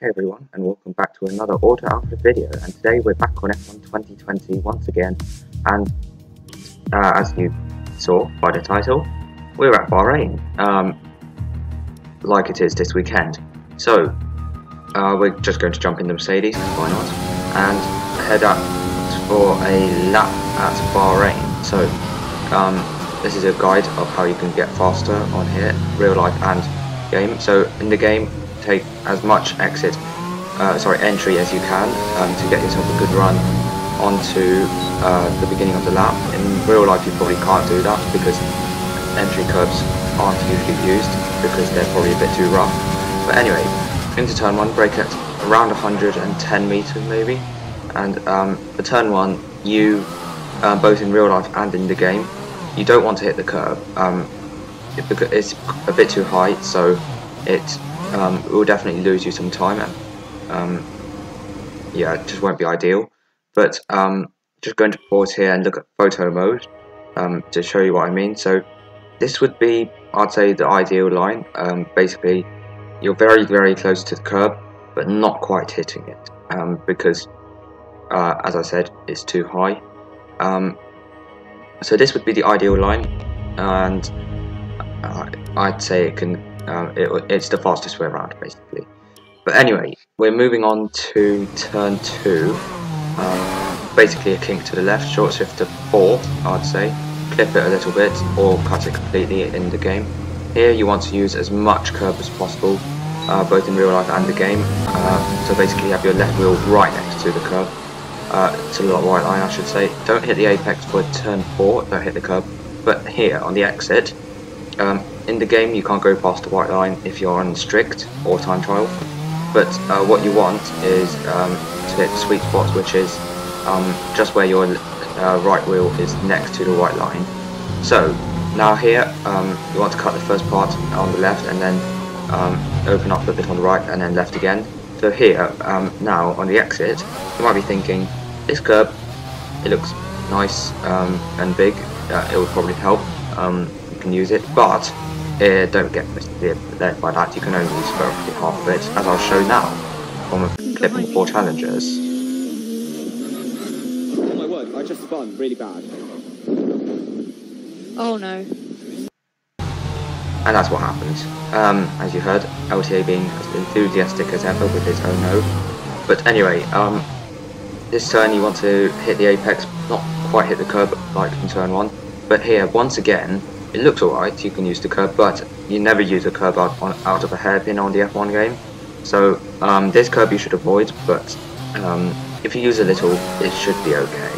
Hey everyone, and welcome back to another Auto Alpha video, and today we're back on F1 2020 once again, and as you saw by the title, we're at Bahrain, like it is this weekend. So, we're just going to jump in the Mercedes, why not, and head up for a lap at Bahrain. So, this is a guide of how you can get faster on here, real life and game. So, in the game, take as much entry as you can to get yourself a good run onto the beginning of the lap. In real life you probably can't do that because entry curbs aren't usually used because they're probably a bit too rough. But anyway, into turn 1, brake at around 110 meters maybe, and for turn 1 you, both in real life and in the game, you don't want to hit the curb. It's a bit too high, so it will definitely lose you some time, and yeah, it just won't be ideal. But just going to pause here and look at photo mode to show you what I mean. So this would be, I'd say, the ideal line. Basically, you're very close to the curb, but not quite hitting it because, as I said, it's too high. So this would be the ideal line, and I'd say it can. It's the fastest way around, basically. But anyway, we're moving on to turn 2. Basically a kink to the left, short shift to 4, I'd say. Clip it a little bit, or cut it completely in the game. Here you want to use as much curb as possible, both in real life and the game. So basically you have your left wheel right next to the curb, to the white line I should say. Don't hit the apex for turn 4, don't hit the curb. But here, on the exit, in the game you can't go past the white line if you're on strict or time trial, but what you want is to hit the sweet spots, which is just where your right wheel is next to the white line. So now here you want to cut the first part on the left and then open up a bit on the right and then left again. So here, now on the exit, you might be thinking, this curb, it looks nice and big, it would probably help, you can use it, but don't get led by that. You can only use roughly half of it, as I'll show now from a clip in 4 challenges. Oh my word, I just spun really bad. Oh no. And that's what happened. As you heard, LTA being as enthusiastic as ever with his oh no. But anyway, this turn you want to hit the apex, not quite hit the curb like in turn 1. But here, once again, it looks alright, you can use the curb, but you never use a curb out of a hairpin on the F1 game. So this curb you should avoid, but if you use a little, it should be okay.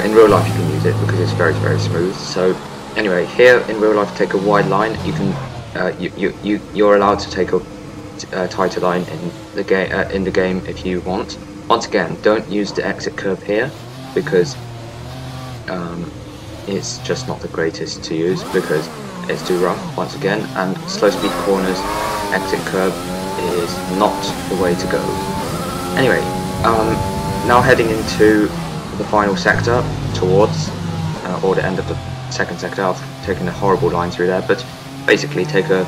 In real life you can use it because it's very smooth. So anyway, here in real life, take a wide line. You can you're allowed to take a tighter line in the game if you want. Once again, don't use the exit curb here because it's just not the greatest to use because it's too rough once again, and slow speed corners, exit curb is not the way to go. Anyway, now heading into the final sector towards or the end of the second sector. I've taken a horrible line through there, but basically take a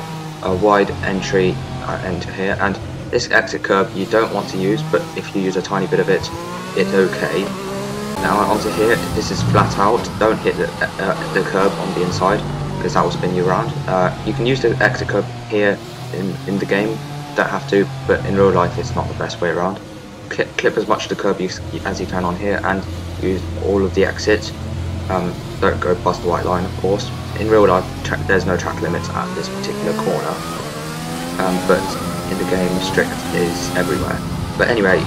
wide entry enter here, and this exit curb you don't want to use, but if you use a tiny bit of it, it's okay. Now onto here, this is flat out, don't hit the curb on the inside because that will spin you around. You can use the exit curb here in the game, don't have to, but in real life it's not the best way around. Clip as much of the curb as you can on here and use all of the exits. Don't go past the white line, of course. In real life there's no track limits at this particular corner, but in the game strict is everywhere. But anyway,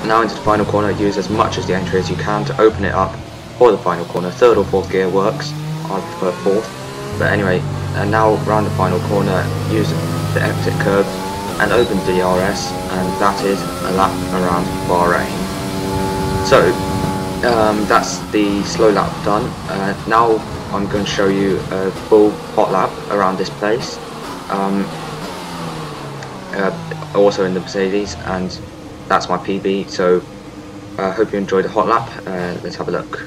now into the final corner, use as much as the entry as you can to open it up for the final corner. 3rd or 4th gear works, I prefer 4th. But anyway, and now round the final corner, use the exit curb and open DRS, and that is a lap around Bahrain. So that's the slow lap done. Now I'm going to show you a full hot lap around this place, also in the Mercedes, and that's my PB, so I hope you enjoyed the hot lap. Let's have a look.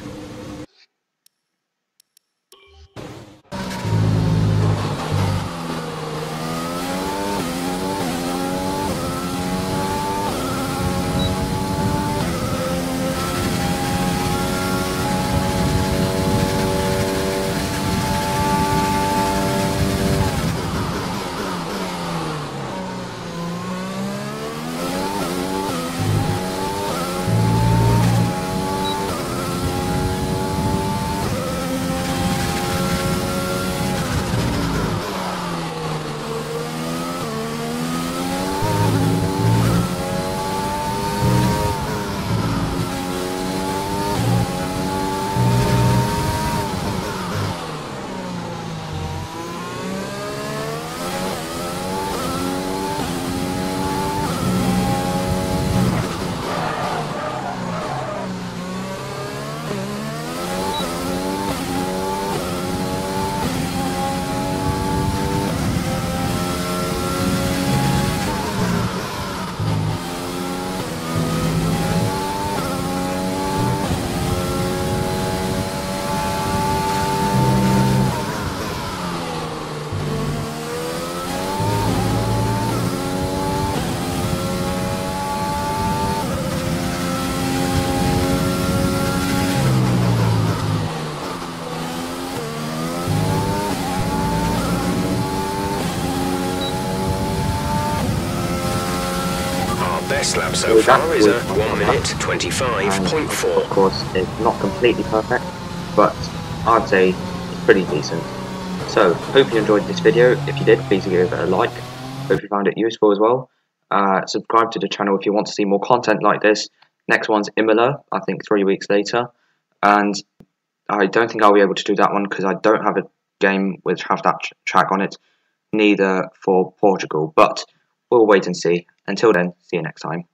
Fastest lap so that far is a was my 1 minute podcast. 25.4. Of course, it's not completely perfect, but I'd say it's pretty decent. So, hope you enjoyed this video. If you did, please give it a like. Hope you found it useful as well. Subscribe to the channel if you want to see more content like this. Next one's Imola, I think 3 weeks later. And I don't think I'll be able to do that one because I don't have a game which has that track on it. Neither for Portugal. But we'll wait and see. Until then, see you next time.